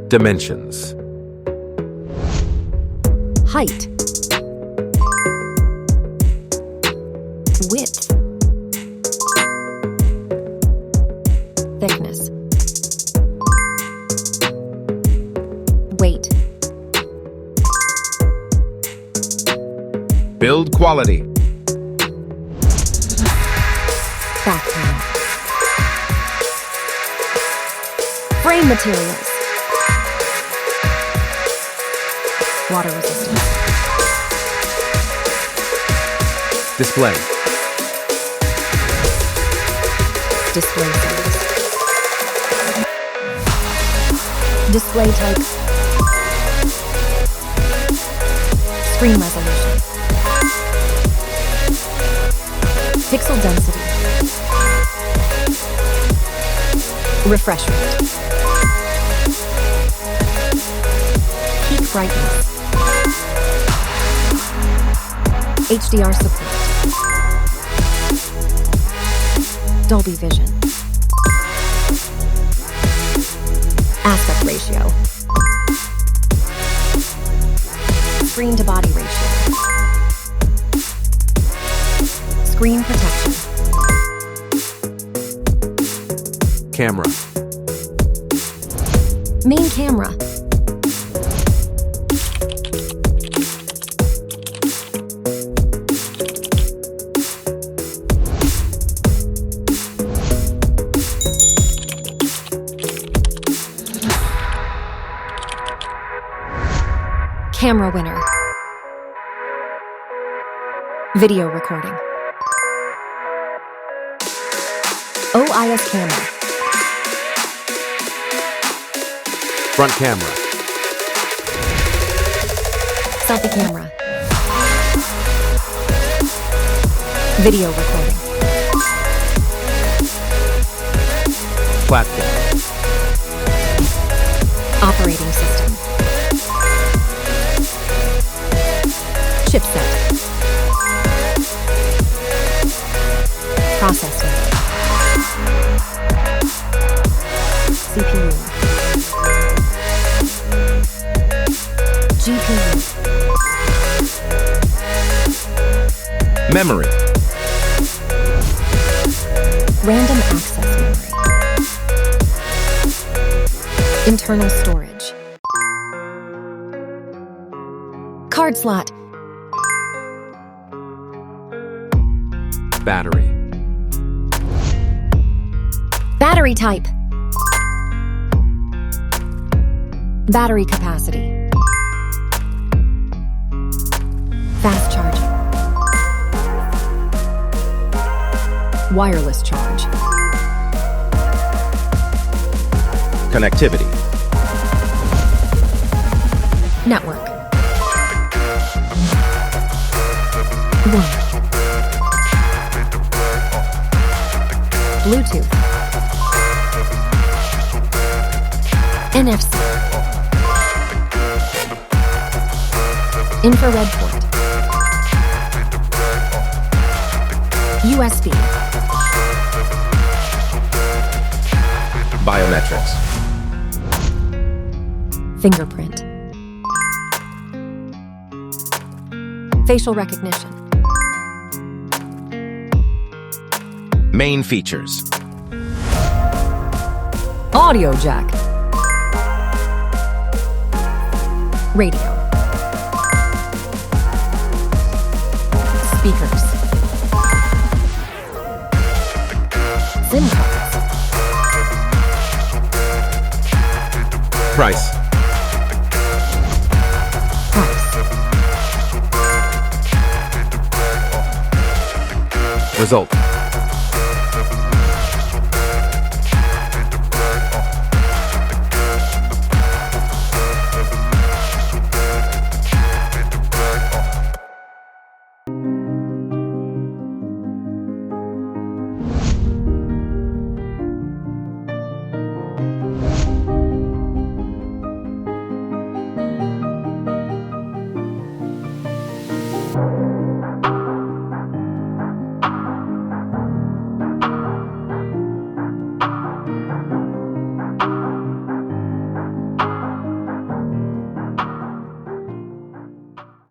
Dimensions. Height. Width. Thickness. Weight. Build quality. Back panel. Frame materials. Water resistance. Display. Display size. Display type. Screen resolution. Pixel density. Refresh rate. Peak brightness. HDR support. Dolby Vision. Aspect ratio. Screen to body ratio. Screen protection. Camera. Main camera. Camera winner. Video recording. OIS camera. Front camera. Selfie camera. Video recording. Platform. Operating system. Chipset. Processor. CPU. GPU. Memory. Random access memory. Internal storage. Card slot. Battery. Battery type. Battery capacity. Fast charging. Wireless charge. Connectivity. Network. One. Bluetooth. NFC. Infrared port. USB. Biometrics. Fingerprint. Facial recognition. Main features. Audio jack. Radio. Speakers. SIM cards. Price. Price. Result.